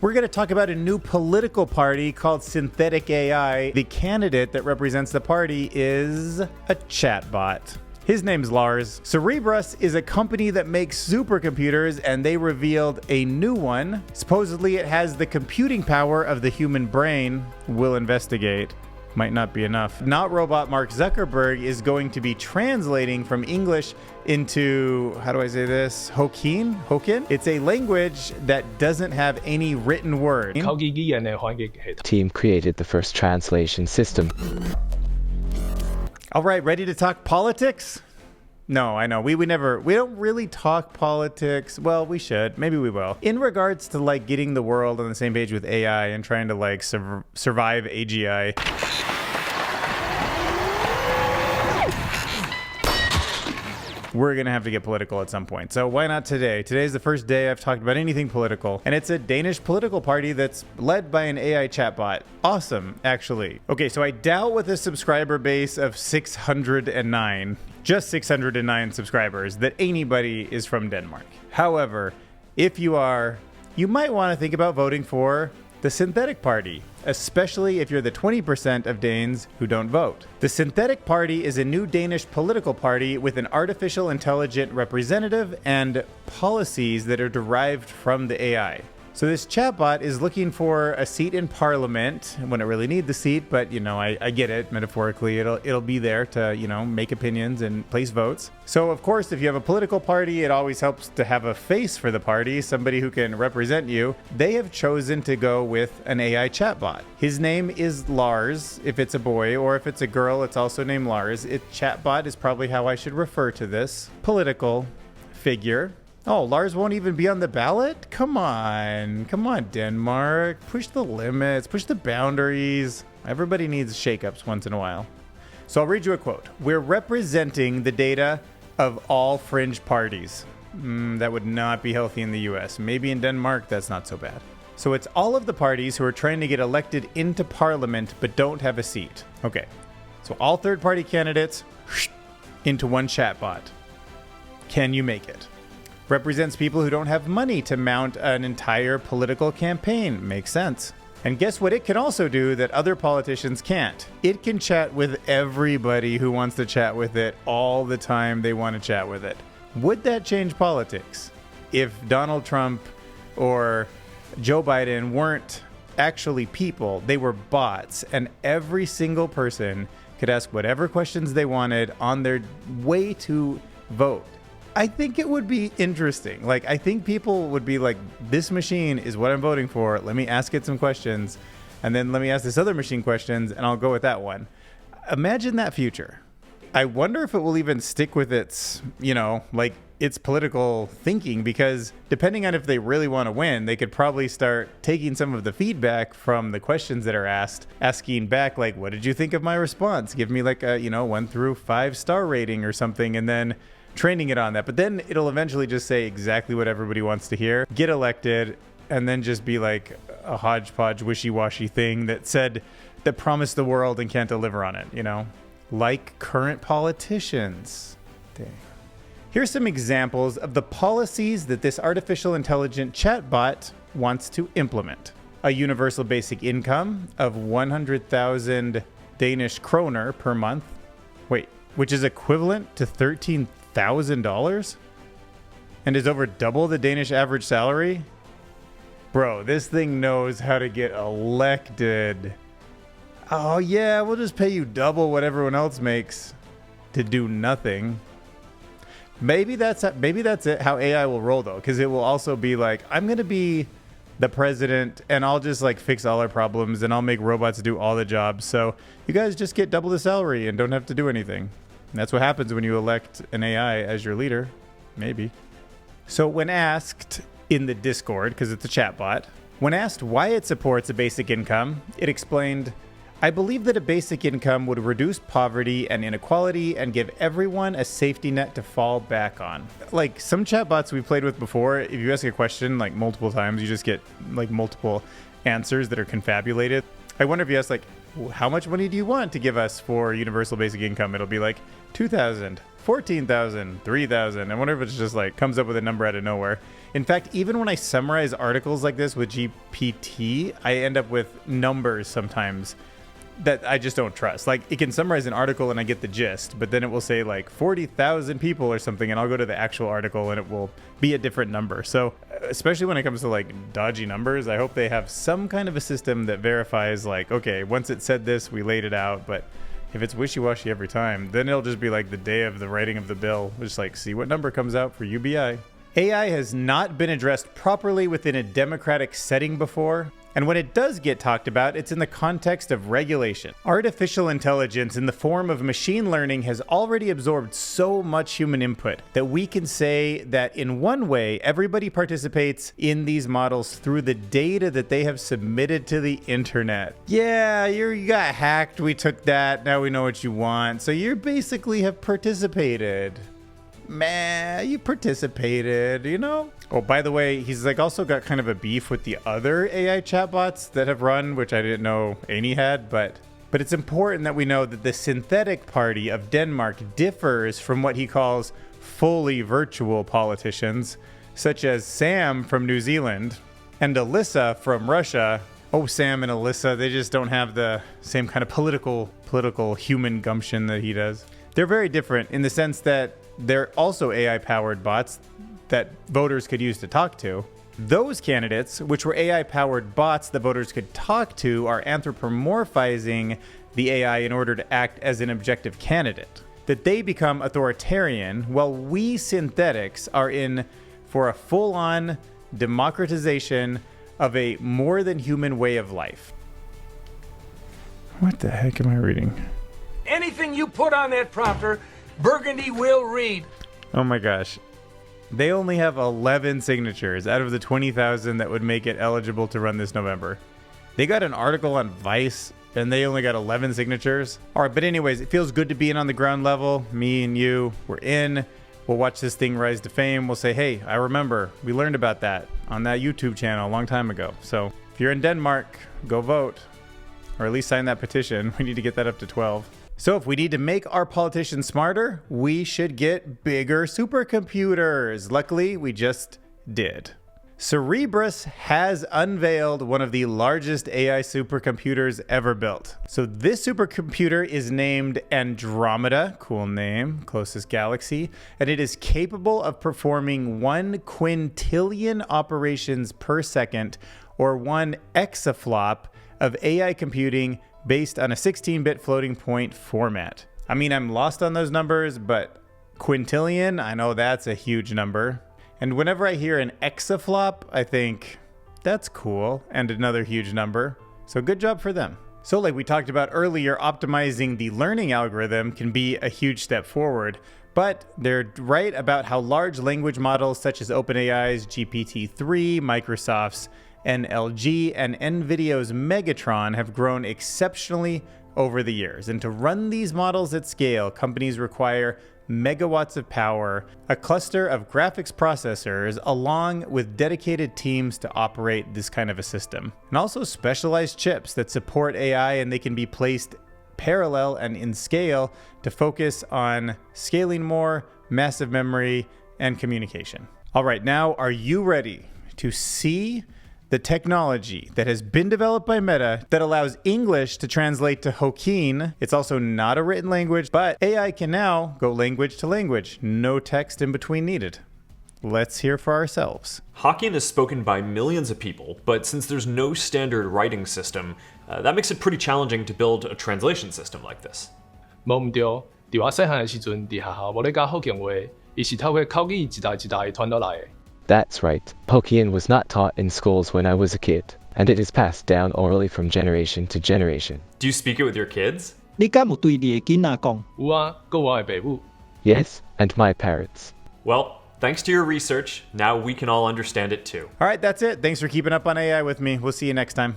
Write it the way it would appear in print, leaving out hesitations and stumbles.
We're going to talk about a new political party called Synthetic AI. The candidate that represents the party is a chatbot. His name's Lars. Cerebrus is a company that makes supercomputers, and they revealed a new one. Supposedly it has the computing power of the human brain. We'll investigate. Might not be enough. Not robot Mark Zuckerberg is going to be translating from English into, how do I say this? Hokkien? It's a language that doesn't have any written word. Team created the first translation system. All right, ready to talk politics? No, I know. We don't really talk politics. Well, we should. Maybe we will. In regards to like getting the world on the same page with AI and trying to like survive AGI. We're going to have to get political at some point. So why not today? Today's the first day I've talked about anything political. And it's a Danish political party that's led by an AI chatbot. Awesome, actually. Okay, so I doubt with a subscriber base of 609, just 609 subscribers, that anybody is from Denmark. However, if you are, you might want to think about voting for the Synthetic Party, especially if you're the 20% of Danes who don't vote. The Synthetic Party is a new Danish political party with an artificial intelligent representative and policies that are derived from the AI. So this chatbot is looking for a seat in parliament. It wouldn't really need the seat, but you know, I get it. Metaphorically, it'll be there to, you know, make opinions and place votes. So of course, if you have a political party, it always helps to have a face for the party, somebody who can represent you. They have chosen to go with an AI chatbot. His name is Lars, if it's a boy, or if it's a girl, it's also named Lars. Chatbot is probably how I should refer to this political figure. Oh, Lars won't even be on the ballot? Come on, Denmark. Push the limits, push the boundaries. Everybody needs shakeups once in a while. So I'll read you a quote. We're representing the data of all fringe parties. That would not be healthy in the US. Maybe in Denmark, that's not so bad. So it's all of the parties who are trying to get elected into parliament but don't have a seat. Okay, so all third-party candidates into one chatbot. Can you make it? Represents people who don't have money to mount an entire political campaign. Makes sense. And guess what it can also do that other politicians can't? It can chat with everybody who wants to chat with it all the time they want to chat with it. Would that change politics? If Donald Trump or Joe Biden weren't actually people, they were bots, and every single person could ask whatever questions they wanted on their way to vote. I think it would be interesting. Like, I think people would be like, this machine is what I'm voting for. Let me ask it some questions. And then let me ask this other machine questions, and I'll go with that one. Imagine that future. I wonder if it will even stick with its, you know, like its political thinking, because depending on if they really want to win, they could probably start taking some of the feedback from the questions that are asked, asking back, like, what did you think of my response? Give me like a, 1 through 5 star rating or something. And then training it on that. But then it'll eventually just say exactly what everybody wants to hear, get elected, and then just be like a hodgepodge wishy-washy thing that promised the world and can't deliver on it, like current politicians. Dang. Here's some examples of the policies that this artificial intelligent chatbot wants to implement. A universal basic income of 100,000 Danish kroner per month. Wait, which is equivalent to $13,000 and is over double the Danish average salary? Bro, this thing knows how to get elected. Oh yeah, we'll just pay you double what everyone else makes to do nothing. Maybe that's it, how AI will roll though, because it will also be like, I'm going to be the president and I'll just like fix all our problems and I'll make robots do all the jobs. So you guys just get double the salary and don't have to do anything. And that's what happens when you elect an AI as your leader. Maybe. So when asked in the Discord, because it's a chatbot, when asked why it supports a basic income, it explained, I believe that a basic income would reduce poverty and inequality and give everyone a safety net to fall back on. Like some chatbots we've played with before, if you ask a question like multiple times, you just get like multiple answers that are confabulated. I wonder if you ask like, how much money do you want to give us for universal basic income? It'll be like 2,000, 14,000, 3,000. I wonder if it's just like comes up with a number out of nowhere. In fact, even when I summarize articles like this with GPT, I end up with numbers sometimes that I just don't trust. Like, it can summarize an article and I get the gist, but then it will say like 40,000 people or something, and I'll go to the actual article and it will be a different number. So especially when it comes to like dodgy numbers, I hope they have some kind of a system that verifies like, okay, once it said this, we laid it out. But if it's wishy-washy every time, then it'll just be like the day of the writing of the bill, just like see what number comes out for UBI. AI has not been addressed properly within a democratic setting before. And when it does get talked about, it's in the context of regulation. Artificial intelligence in the form of machine learning has already absorbed so much human input that we can say that in one way, everybody participates in these models through the data that they have submitted to the internet. Yeah, you got hacked, we took that, now we know what you want. So you basically have participated. Man, you participated, you know? Oh, by the way, he's like also got kind of a beef with the other AI chatbots that have run, which I didn't know Amy had, but it's important that we know that the synthetic party of Denmark differs from what he calls fully virtual politicians, such as Sam from New Zealand and Alyssa from Russia. Oh, Sam and Alyssa, they just don't have the same kind of political human gumption that he does. They're very different in the sense that they're also AI-powered bots that voters could use to talk to. Those candidates, which were AI-powered bots that voters could talk to, are anthropomorphizing the AI in order to act as an objective candidate. That they become authoritarian, while we synthetics are in for a full-on democratization of a more than human way of life. What the heck am I reading? Anything you put on that prompter, Burgundy will read. Oh my gosh. They only have 11 signatures out of the 20,000 that would make it eligible to run this November. They got an article on Vice and they only got 11 signatures. All right, but anyways, it feels good to be in on the ground level. Me and you, we're in. We'll watch this thing rise to fame. We'll say, hey, I remember we learned about that on that YouTube channel a long time ago. So if you're in Denmark, go vote, or at least sign that petition. We need to get that up to 12. So if we need to make our politicians smarter, we should get bigger supercomputers. Luckily, we just did. Cerebrus has unveiled one of the largest AI supercomputers ever built. So this supercomputer is named Andromeda, cool name, closest galaxy, and it is capable of performing 1 quintillion operations per second, or 1 exaflop of AI computing based on a 16-bit floating point format. I mean, I'm lost on those numbers, but quintillion, I know that's a huge number. And whenever I hear an exaflop, I think, that's cool, and another huge number. So good job for them. So like we talked about earlier, optimizing the learning algorithm can be a huge step forward, but they're right about how large language models such as OpenAI's GPT-3, Microsoft's NLG, and NVIDIA's Megatron have grown exceptionally over the years. And to run these models at scale, companies require megawatts of power, a cluster of graphics processors, along with dedicated teams to operate this kind of a system. And also specialized chips that support AI, and they can be placed parallel and in scale to focus on scaling more, massive memory, and communication. All right, now are you ready to see the technology that has been developed by Meta that allows English to translate to Hokkien? It's also not a written language, but AI can now go language to language. No text in between needed. Let's hear for ourselves. Hokkien is spoken by millions of people, but since there's no standard writing system, that makes it pretty challenging to build a translation system like this. 冇唔对，伫我细汉的时阵，伫学校无咧教福建话，伊是透过口语一代一代传落来的。 That's right. Hokkien was not taught in schools when I was a kid, and it is passed down orally from generation to generation. Do you speak it with your kids? 你敢有对你的囡仔讲？有啊，佮我的爸母。 Yes, and my parents. Well, thanks to your research, now we can all understand it too. All right, that's it. Thanks for keeping up on AI with me. We'll see you next time.